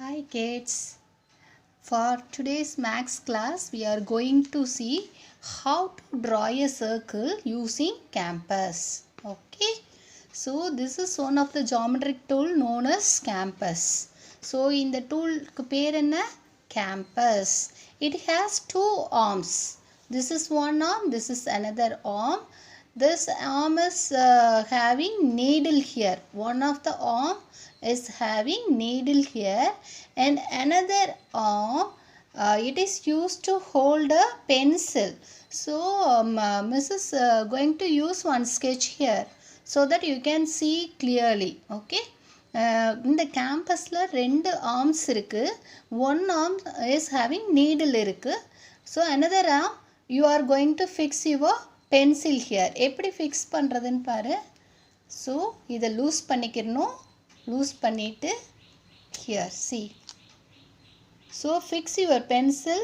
Hi kids. For today's maths class, we are going to see how to draw a circle using compass. Okay. So this is one of the geometric tool known as compass. So in the tool பேர் என்ன? Compass. It has two arms. This is one arm. This is another arm. This arm is having needle here. One of the arm is having needle here and another arm it is used to hold a pencil. So Miss is going to use one sketch here so that you can see clearly. Okay. இந்த கேம்பஸில் ரெண்டு arms இருக்குது. One arm is having needle இருக்குது. So another arm you are going to fix your pencil here. எப்படி fix பண்ணுறதுன்னு பாரு. So இதை loose பண்ணிக்கிறணும். Loose பண்ணிவிட்டு here see. So fix your pencil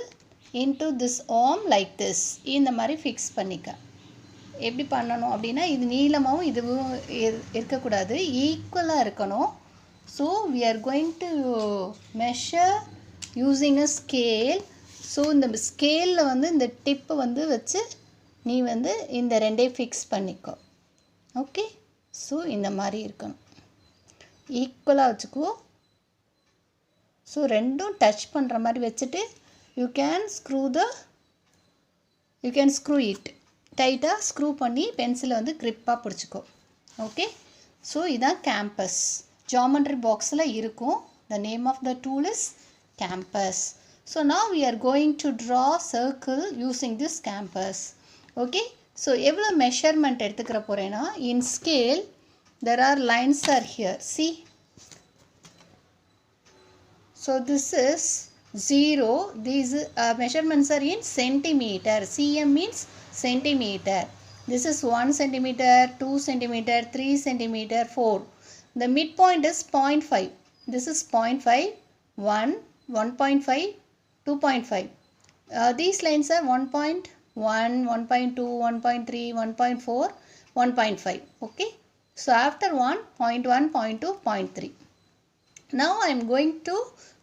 into this arm like this. இந்த மாதிரி fix பண்ணிக்க. எப்படி பண்ணணும் அப்படின்னா இது நீளமாகவும் இதுவும் இருக்கக்கூடாது, ஈக்குவலாக இருக்கணும். So we are going to measure using a scale. So இந்த ஸ்கேலில் வந்து இந்த டிப்பு வந்து வச்சு நீ வந்து இந்த ரெண்டையும் ஃபிக்ஸ் பண்ணிக்கோ. ஓகே. ஸோ இந்த மாதிரி இருக்கணும், ஈக்குவலாக வச்சுக்கோ. ஸோ ரெண்டும் டச் பண்ணுற மாதிரி வச்சுட்டு யூ கேன் ஸ்க்ரூ இட். டைட்டாக ஸ்க்ரூ பண்ணி பென்சிலை வந்து க்ரிப்பாக பிடிச்சிக்கோ. ஓகே. ஸோ இதான் கேம்பஸ். ஜாமெண்ட்ரி பாக்ஸில் இருக்கும். The name of the tool is campus. So now we are going to draw circle using this campus. Okay. So எவ்வளோ மெஷர்மெண்ட் எடுத்துக்கிற போகிறேன்னா in scale there are lines are here. See. So this is 0. These measurements are in centimeter. cm means centimeter. This is 1 centimeter, 2 centimeter, 3 centimeter, 4. The midpoint is 0.5. This is 0.5, 1, 1.5, 2.5. These lines are 1.1, 1.2, 1.3, 1.4, 1.5. Okay. So after 1, 0.1, 0.2, 0.3. Now I am going to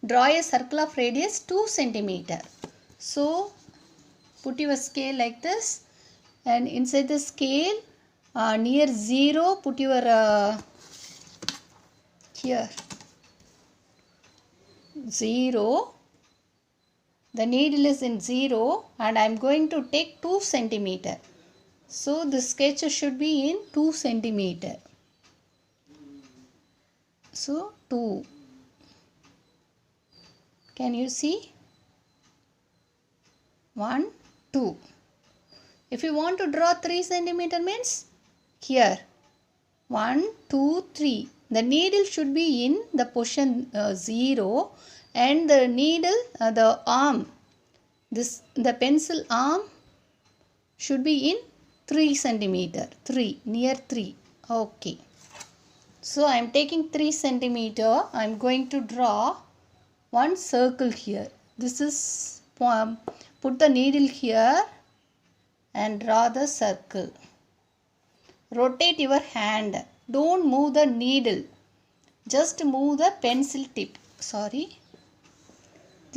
draw a circle of radius 2 centimeter. So put your scale like this and inside the scale near 0 put your here 0. The needle is in 0 and I am going to take 2 centimeter. So the sketch should be in 2 centimeter. So 2. Can you see? 1, 2. If you want to draw 3 centimeter means here 1, 2, 3. The needle should be in the position 0 and the needle, the arm, the pencil arm should be in 3 centimeter. 3, near 3. Okay. So I am taking 3 centimeter. I am going to draw one circle here. This is put the needle here and draw the circle. Rotate your hand. Don't move the needle. Just move the pencil tip. Sorry.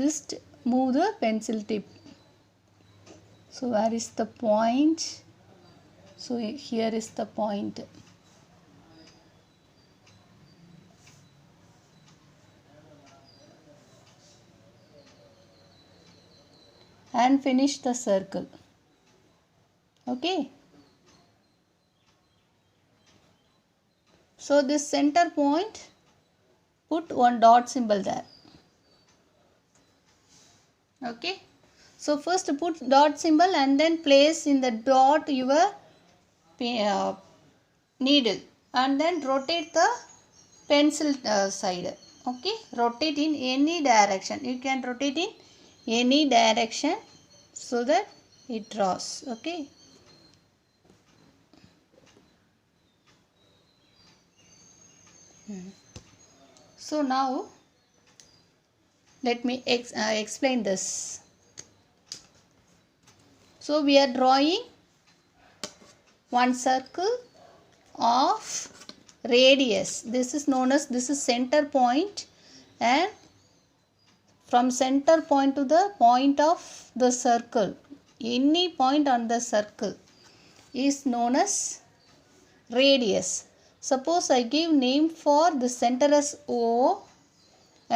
Just move the pencil tip. So where is the point? So here is the point. And finish the circle. Okay. So this center point, put one dot symbol there. Okay. So first put dot symbol and then place in the dot your needle and then rotate the pencil side. Okay. Rotate in any direction. You can rotate in any direction so that it draws. Okay. So now let me explain this. So we are drawing one circle of radius. This is known as, this is center point and from center point to the point of the circle, any point on the circle is known as radius. Suppose I give name for the center as O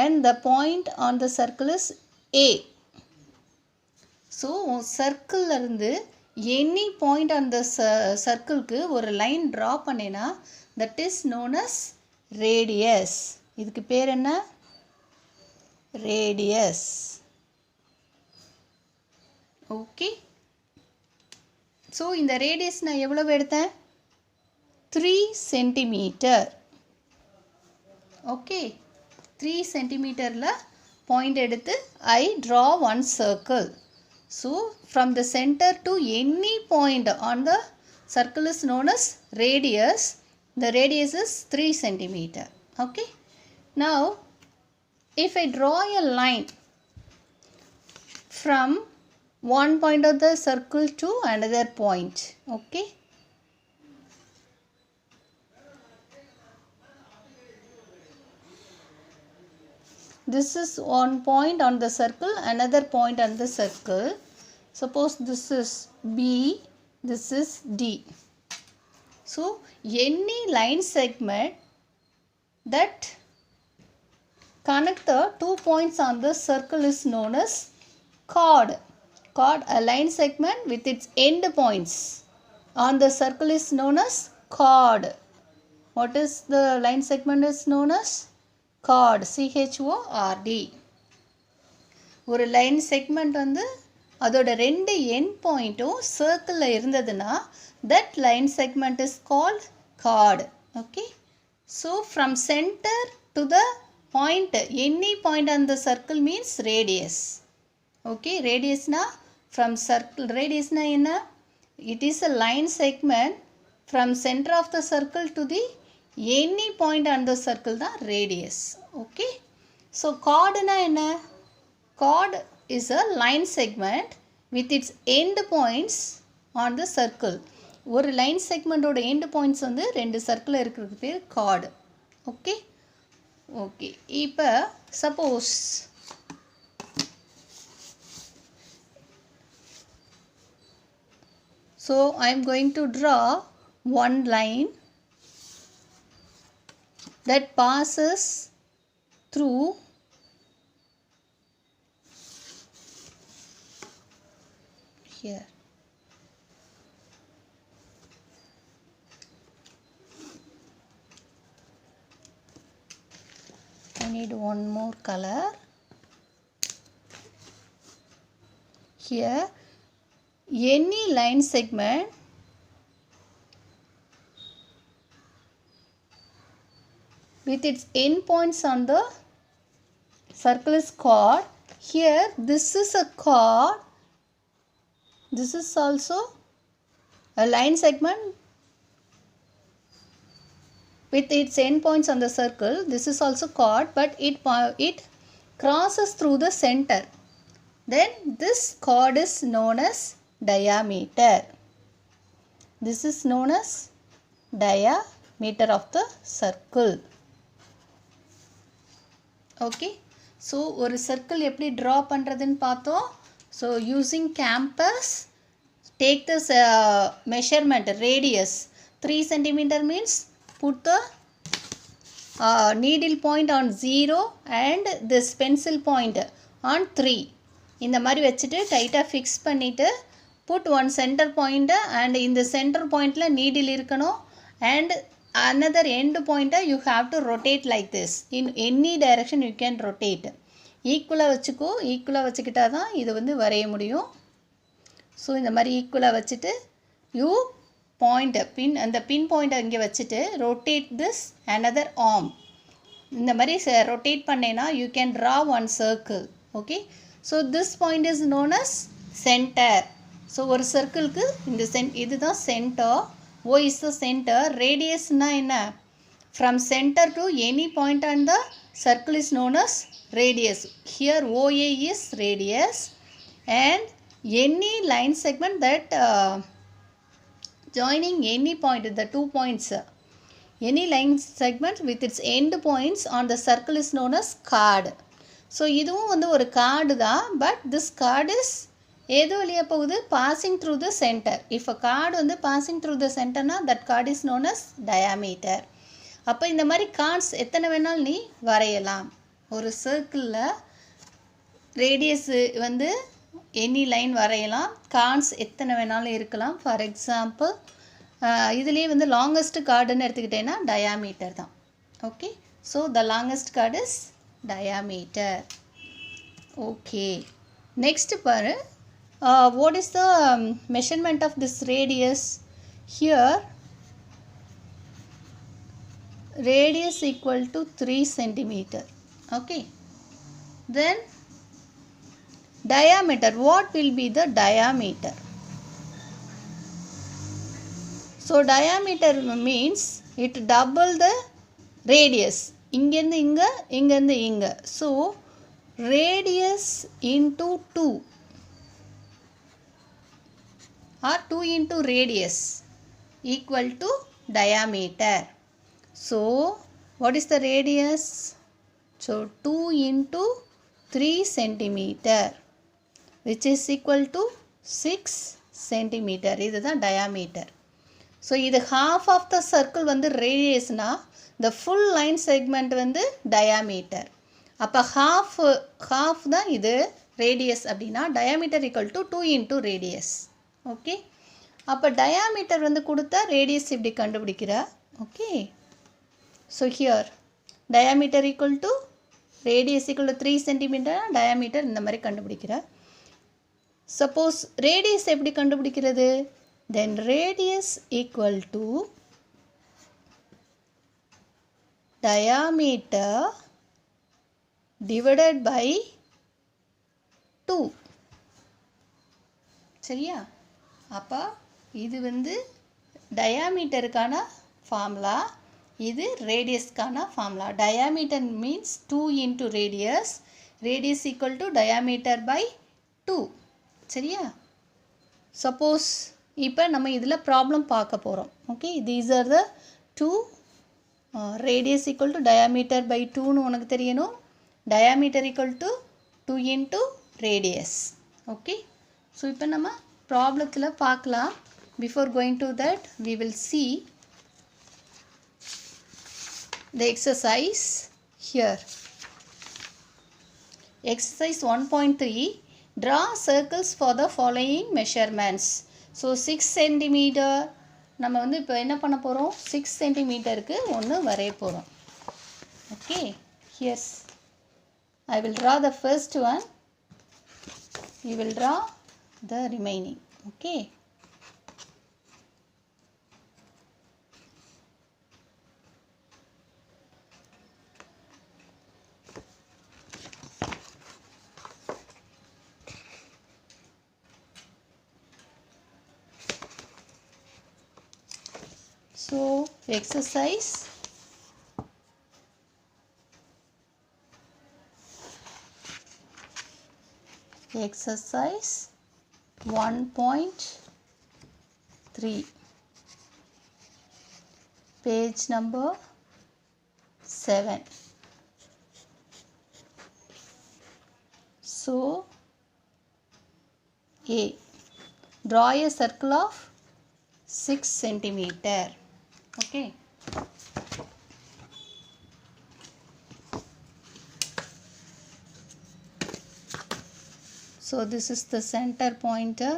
and the point on the circle is A. So circle இருந்து any point on the circle ஒரு line draw பண்ணேனா that is known as radius. இதுக்கு பேர் என்ன? Radius. Okay. So இந்த radius நான் எவ்வளவு எடுத்தேன்? 3 cm. Okay. 3 cm point எடுத்து I draw one circle. So from the center to any point on the circle is known as radius. The radius is 3 cm. Okay. Now if I draw a line from one point of the circle to another point. Okay. This is one point on the circle, another point on the circle. Suppose this is B, this is D. So any line segment that connect the 2 points on the circle is known as chord. Chord, a line segment with its end points on the circle is known as chord. What is the line segment is known as? Chord. CHORD. ஒரு line segment வந்து அதோட ரெண்டு end பாயிண்ட்டும் சர்க்கிளில் இருந்ததுன்னா that line segment is called chord. Okay. So from centre to the point any point on the circle means radius. Okay. ரேடியஸ்னா from circle, ரேடியஸ்னா என்ன? It is a line segment from centre of the circle to the any point on the circle தான் radius. Okay. So chord na enna? Chord is a line segment with its end points on the circle. ஒரு line segment ஓட end points வந்து ரெண்டு circle இருக்கிறது பேர் chord. Okay. Okay. இப்போ suppose so I am going to draw one line that passes through here. I need one more color. Here, any line segment with its end points on the circle is chord. Here this is a chord. This is also a line segment with its end points on the circle. This is also chord, but it crosses through the center. Then this chord is known as diameter. This is known as diameter of the circle. Okay. So ஒரு circle எப்படி draw பண்றதுன்னு பார்த்தோம். So using compass, take this measurement radius 3 cm means put the needle point on 0 and this pencil point on 3. இந்த மாதிரி வச்சுட்டு டைட்டாக fix பண்ணிவிட்டு put one center point and in the center pointல needle இருக்கணும் and another end point you have to rotate like this. In any direction you can rotate. ஈக்குவலாக வச்சுக்கோ. ஈக்குவலாக வச்சுக்கிட்டா தான் இது வந்து வரைய முடியும். ஸோ இந்த மாதிரி ஈக்குவலாக வச்சுட்டு யூ பாயிண்ட் பின் அந்த பின் பாயிண்ட்டை இங்கே வச்சுட்டு ரொட்டேட் திஸ் another arm. இந்த மாதிரி ரொட்டேட் பண்ணேன்னா you can draw one circle. Okay. So this point is known as centre. ஸோ ஒரு சர்க்கிளுக்கு இந்த இதுதான் centre. O is the center. Radius na enna? From center to any point on the circle is known as radius. Here OA is radius and any line segment that joining any point, the 2 points, any line segment with its end points on the circle is known as chord. So இதுவும் வந்து ஒரு card தான், but this card is எது வழியாக போகுது, passing through the centre. If a chord வந்து passing through the சென்டர்னா that chord is known as diameter. அப்போ இந்த மாதிரி கார்ட்ஸ் எத்தனை வேணாலும் நீ வரையலாம். ஒரு சர்க்கிளில் ரேடியஸ் வந்து எனி லைன் வரையலாம், கார்ட்ஸ் எத்தனை வேணாலும் இருக்கலாம். ஃபார் எக்ஸாம்பிள் இதுலேயே வந்து லாங்கஸ்ட் கார்டுன்னு எடுத்துக்கிட்டேன்னா டயாமீட்டர் தான். Okay, so the longest card is diameter. Okay, next பாரு, what is the measurement of this radius? Here radius equal to 3 centimeter. Okay, then diameter, what will be the diameter? So diameter means it double the radius. இங்கேருந்து இங்கே, இங்கேருந்து இங்கே. So radius into 2 or 2 into radius equal to diameter. So what is the radius? So 2 into 3 centimeter which is equal to 6 centimeter. இதுதான் diameter. So இது half of the circle வந்து radiusனா the full line segment வந்து diameter. அப்போ half தான் இது radius அப்படின்னா diameter equal to 2 into radius. Okay, அப்போ diameter வந்து கொடுத்தா radius இப்படி கண்டுபிடிக்கிற. Okay, so here diameter equal to radius equal to 3 centimeter, diameter இந்த மாதிரி கண்டுபிடிக்கிற. Suppose radius எப்படி கண்டுபிடிக்கிறது? Then radius equal to diameter divided by 2. சரியா? அப்போ இது வந்து டயாமீட்டருக்கான ஃபார்முலா, இது ரேடியஸ்க்கான formula. Diameter means 2 into radius, radius equal to diameter by 2. சரியா? சப்போஸ் இப்போ நம்ம இதில் ப்ராப்ளம் பார்க்க போகிறோம். Okay, these are the 2. radius equal to diameter by 2 னு உனக்கு தெரியணும். diameter equal to 2 into radius. Okay, so இப்போ நம்ம ப்ராப்ளத்தில் பார்க்கலாம். before going to that we will see the exercise here. Exercise 1.3, draw circles for the following measurements. So 6 centimeter நம்ம வந்து இப்போ என்ன பண்ண போகிறோம், 6 சென்டிமீட்டருக்கு ஒன்று வரைய போகிறோம். Okay, here's I will draw the first one, you will draw the remaining. Okay, so exercise 1.3, page number 7. So A, draw a circle of 6 centimeter. Okay, so this is the center pointer.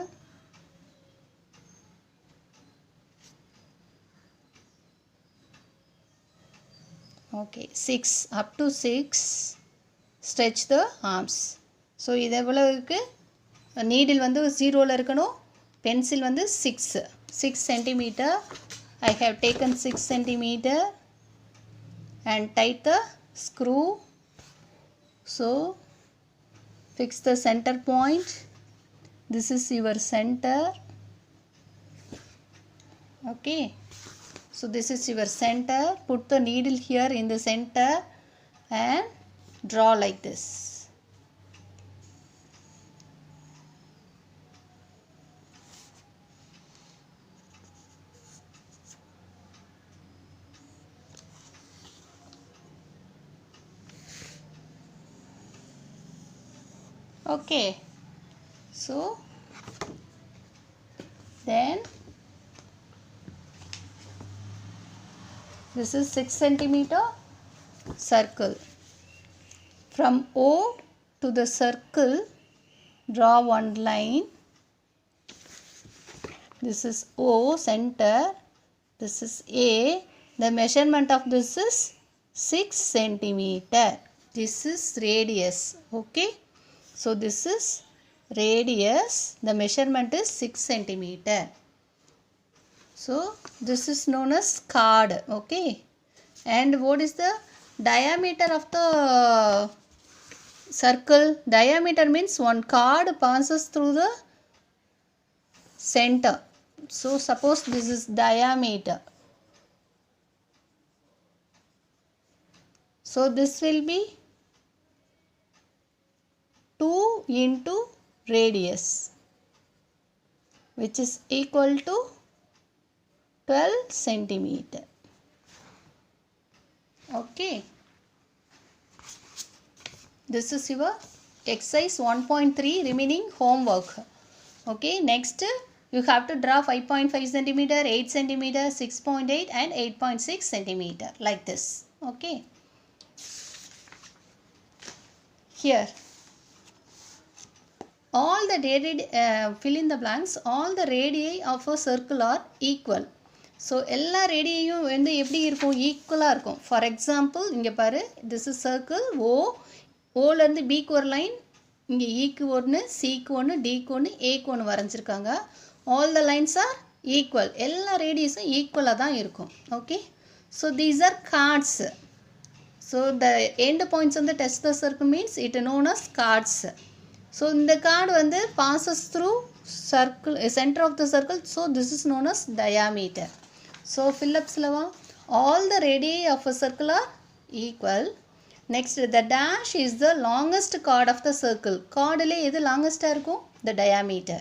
Okay, 6 up to 6, stretch the arms. So இது எவ்வளவு இருக்கு, needle வந்து 0ல இருக்கணும், pencil வந்து 6 centimeter. I have taken 6 centimeter and tight the screw. So fix the center point. This is your center. Okay, so this is your center. Put the needle here in the center and draw like this. Okay, so then this is 6 centimeter circle. From O to the circle, draw one line. This is O, center. This is A. The measurement of this is 6 centimeter. This is radius. Okay. So this is radius. The measurement is 6 centimeter. So this is known as chord. Okay. And what is the diameter of the circle? Diameter means one chord passes through the center. So suppose this is diameter. So this will be 2 into radius, which is equal to 12 centimeter. Okay. This is your exercise 1.3 remaining homework. Okay. Next, you have to draw 5.5 centimeter, 8 centimeter, 6.8 and 8.6 centimeter like this. Okay. Here, all the fill in the blanks, all the radii of a circle are equal. So எல்லா ரேடியையும் வந்து எப்படி இருக்கும், ஈக்குவலாக இருக்கும். For example இங்கே பாரு, this is circle ஓ. ஓலேருந்து பிக்கு ஒரு லைன், இங்கே ஈக்கு ஒன்று, சிக்கு ஒன்று, டிக்கு ஒன்று, ஏக்கு ஒன்று வரைஞ்சிருக்காங்க. All the lines are equal. எல்லா ரேடியஸும் ஈக்குவலாக தான் இருக்கும். Okay. So these are chords. So the end points on the test the circle means it is known as chords. So in the chord வந்து passes through circle, center of the circle. So this is known as diameter. So fill up slava. All the radii of a circle are equal. Next, the dash is the longest chord of the circle. Chord le edu longest இருக்கும்? The diameter.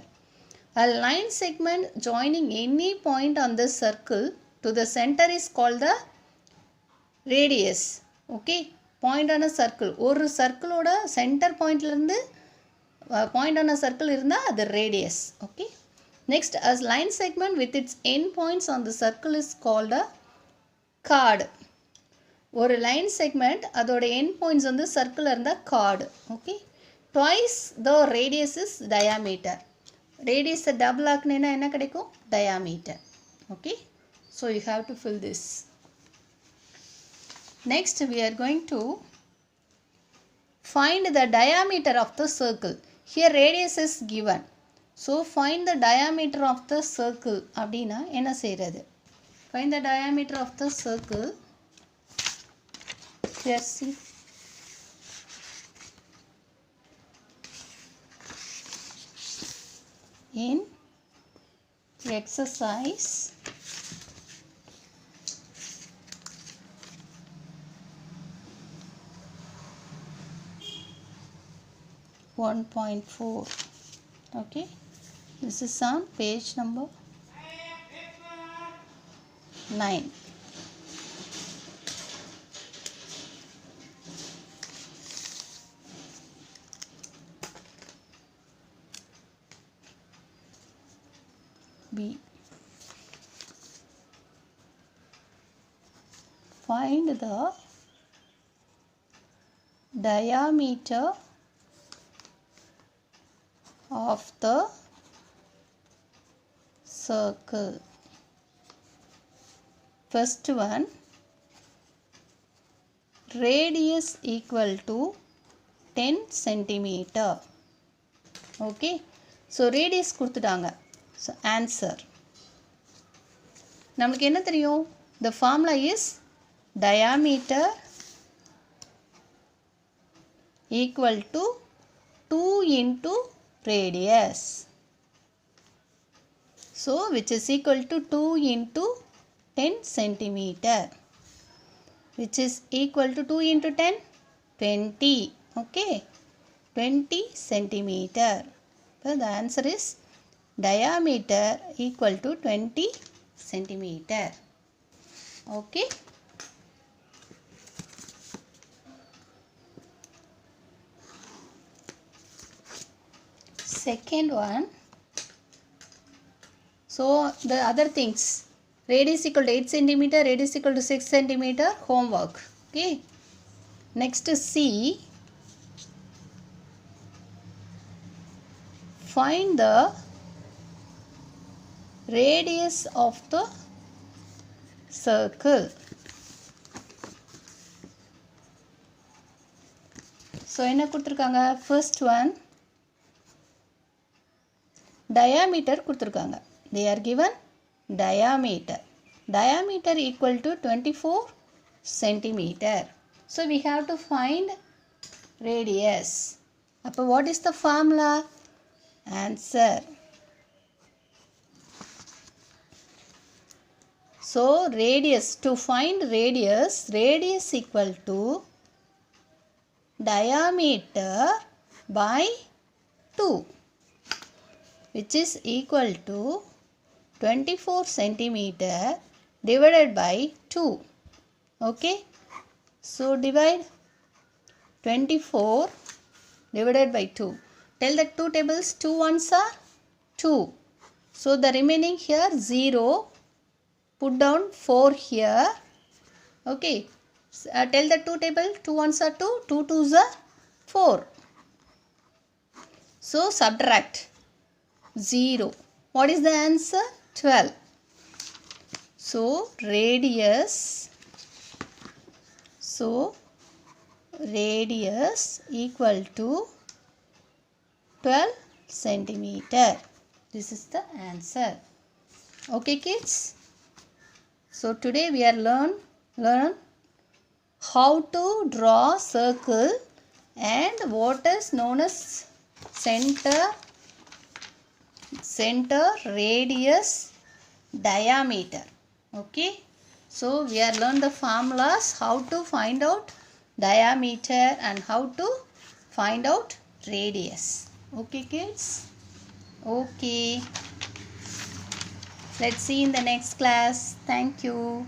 A line segment joining any point on the circle to the center is called the radius. Okay, point on a circle. ஒரு சர்க்கிளோட centre பாயிண்ட்லேருந்து point on a circle இருந்தால் அது ரேடியஸ். Okay. Next, as line segment with its end points on the circle is called a chord. ஒரு line segment அதோட end points வந்து circle இருந்தால் chord. Okay. twice the radius is diameter. ரேடியஸை double ஆக்குனேன்னா என்ன கிடைக்கும்? diameter. Okay, so you have to fill this. Next, we are going to find the diameter of the circle. Here radius is given. So find the diameter of the circle. அப்படினா என்ன செய்கிறது? Find the diameter of the circle. Here see. In exercise 1.4. Okay, this is on page number 9. B. Find the diameter of the circle. First one, radius equal to 10 centimeter. Okay, so radius கொடுத்துட்டாங்க. So answer, நமக்கு என்ன தெரியும்? The formula is diameter equal to 2 into radius. So which is equal to 2 into 10 centimeter, which is equal to 2 into 10, 20. Okay, 20 centimeter. So the answer is diameter equal to 20 centimeter. Okay. second one. So the other things, radius equal to 8 centimeter, radius equal to 6 centimeter, homework. Okay. Next C. Find the radius of the circle. So என்ன கொடுத்திருக்காங்க? First one, diameter கொடுத்திருக்காங்க. They are given diameter. Diameter equal to 24 centimeter. So we have to find radius. அப்போ what is the formula? Answer. So radius, to find radius, radius equal to diameter by 2, which is equal to 24 centimeter divided by 2. Okay. So divide 24 divided by 2. Tell the two tables, 2 ones are 2. So the remaining here 0. Put down 4 here. Okay. Tell the two table, 2 ones are 2, 2 twos are 4. So subtract 0. What is the answer? 12. So radius equal to 12 centimeter. This is the answer. Okay kids. So today we are learn how to draw circle and what is known as center, radius, diameter. Okay. So we are learn the formulas, how to find out diameter and how to find out radius. Okay kids. Okay. Let's see in the next class. Thank you.